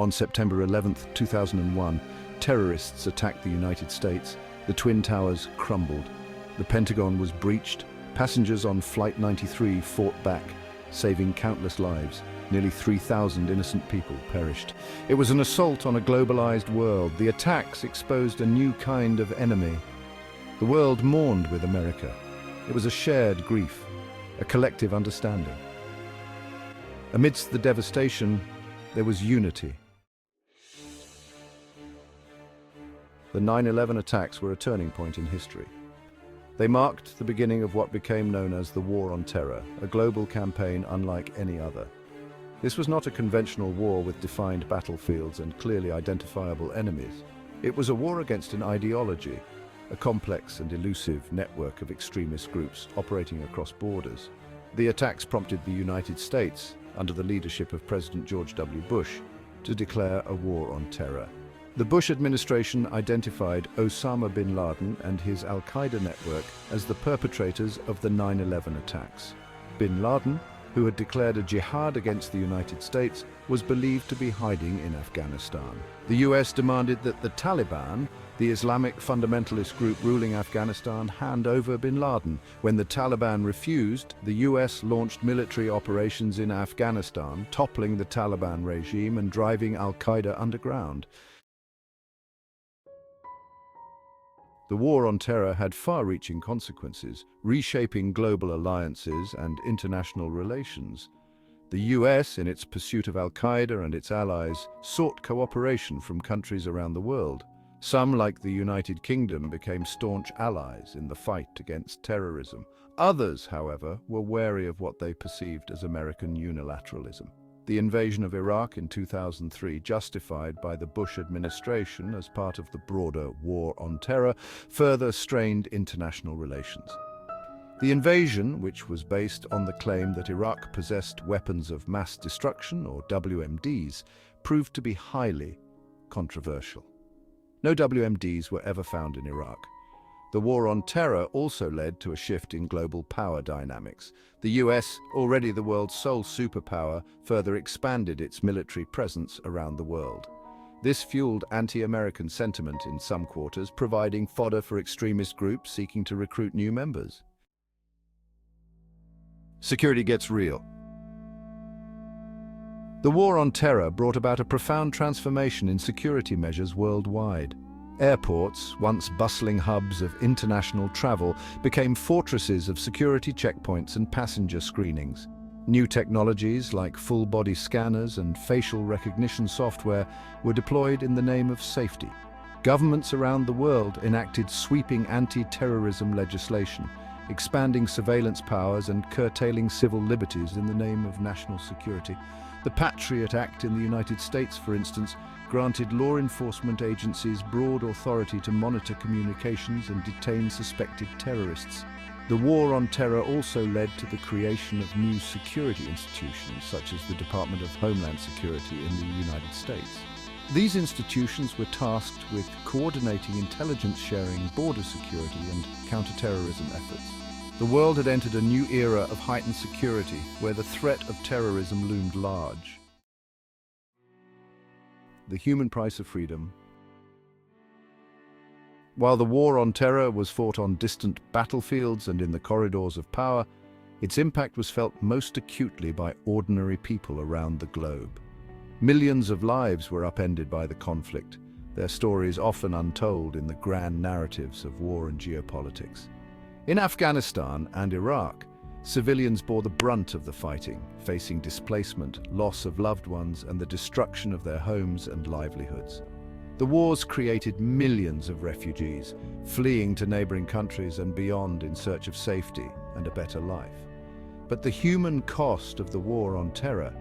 On September 11, 2001, terrorists attacked the United States. The Twin Towers crumbled. The Pentagon was breached. Passengers on Flight 93 fought back, saving countless lives. Nearly 3,000 innocent people perished. It was an assault on a globalized world. The attacks exposed a new kind of enemy. The world mourned with America. It was a shared grief, a collective understanding. Amidst the devastation, there was unity. The 9/11 attacks were a turning point in history. They marked the beginning of what became known as the War on Terror, a global campaign unlike any other. This was not a conventional war with defined battlefields and clearly identifiable enemies. It was a war against an ideology, a complex and elusive network of extremist groups operating across borders. The attacks prompted the United States, under the leadership of President George W. Bush, to declare a war on terror. The Bush administration identified Osama bin Laden and his al-Qaeda network as the perpetrators of the 9/11 attacks. Bin Laden, who had declared a jihad against the United States, was believed to be hiding in Afghanistan. The US demanded that the Taliban, the Islamic fundamentalist group ruling Afghanistan, hand over bin Laden. When the Taliban refused, the US launched military operations in Afghanistan, toppling the Taliban regime and driving al-Qaeda underground. The war on terror had far-reaching consequences, reshaping global alliances and international relations. The US, in its pursuit of al-Qaeda and its allies, sought cooperation from countries around the world. Some, like the United Kingdom, became staunch allies in the fight against terrorism. Others, however, were wary of what they perceived as American unilateralism. The invasion of Iraq in 2003, justified by the Bush administration as part of the broader war on terror, further strained international relations. The invasion, which was based on the claim that Iraq possessed weapons of mass destruction, or WMDs, proved to be highly controversial. No WMDs were ever found in Iraq. The war on terror also led to a shift in global power dynamics. The US, already the world's sole superpower, further expanded its military presence around the world. This fueled anti-American sentiment in some quarters, providing fodder for extremist groups seeking to recruit new members. Security gets real. The war on terror brought about a profound transformation in security measures worldwide. Airports, once bustling hubs of international travel, became fortresses of security checkpoints and passenger screenings. New technologies like full-body scanners and facial recognition software were deployed in the name of safety. Governments around the world enacted sweeping anti-terrorism legislation, expanding surveillance powers and curtailing civil liberties in the name of national security. The Patriot Act in the United States, for instance, granted law enforcement agencies broad authority to monitor communications and detain suspected terrorists. The war on terror also led to the creation of new security institutions, such as the Department of Homeland Security in the United States. These institutions were tasked with coordinating intelligence sharing, border security, and counterterrorism efforts. The world had entered a new era of heightened security, where the threat of terrorism loomed large. The human price of freedom. While the war on terror was fought on distant battlefields and in the corridors of power, its impact was felt most acutely by ordinary people around the globe. Millions of lives were upended by the conflict, their stories often untold in the grand narratives of war and geopolitics. In Afghanistan and Iraq, civilians bore the brunt of the fighting, facing displacement, loss of loved ones, and the destruction of their homes and livelihoods. The wars created millions of refugees, fleeing to neighboring countries and beyond in search of safety and a better life. But the human cost of the war on terror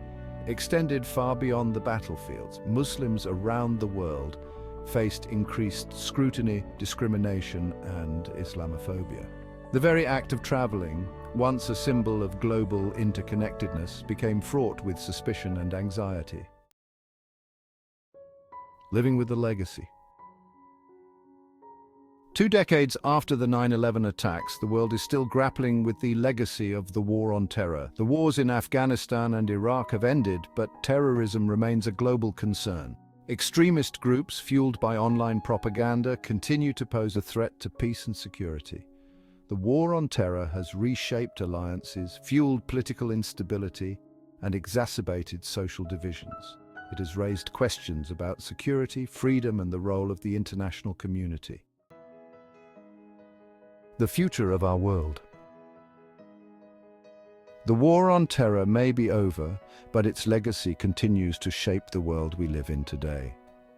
extended far beyond the battlefields. Muslims around the world faced increased scrutiny, discrimination, and Islamophobia. The very act of traveling, once a symbol of global interconnectedness, became fraught with suspicion and anxiety. Living with the legacy. 2 decades after the 9/11 attacks, the world is still grappling with the legacy of the war on terror. The wars in Afghanistan and Iraq have ended, but terrorism remains a global concern. Extremist groups, fueled by online propaganda, continue to pose a threat to peace and security. The war on terror has reshaped alliances, fueled political instability, and exacerbated social divisions. It has raised questions about security, freedom, and the role of the international community. The future of our world. The war on terror may be over, but its legacy continues to shape the world we live in today.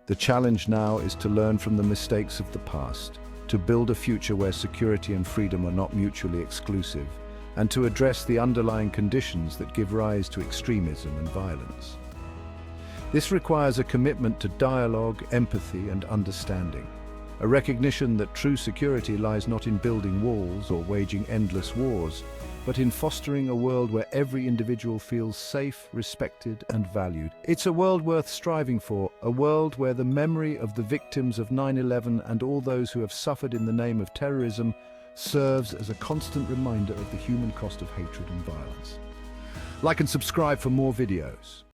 The challenge now is to learn from the mistakes of the past, to build a future where security and freedom are not mutually exclusive, and to address the underlying conditions that give rise to extremism and violence. This requires a commitment to dialogue, empathy, and understanding. A recognition that true security lies not in building walls or waging endless wars, but in fostering a world where every individual feels safe, respected, and valued. It's a world worth striving for, a world where the memory of the victims of 9/11 and all those who have suffered in the name of terrorism serves as a constant reminder of the human cost of hatred and violence. Like and subscribe for more videos.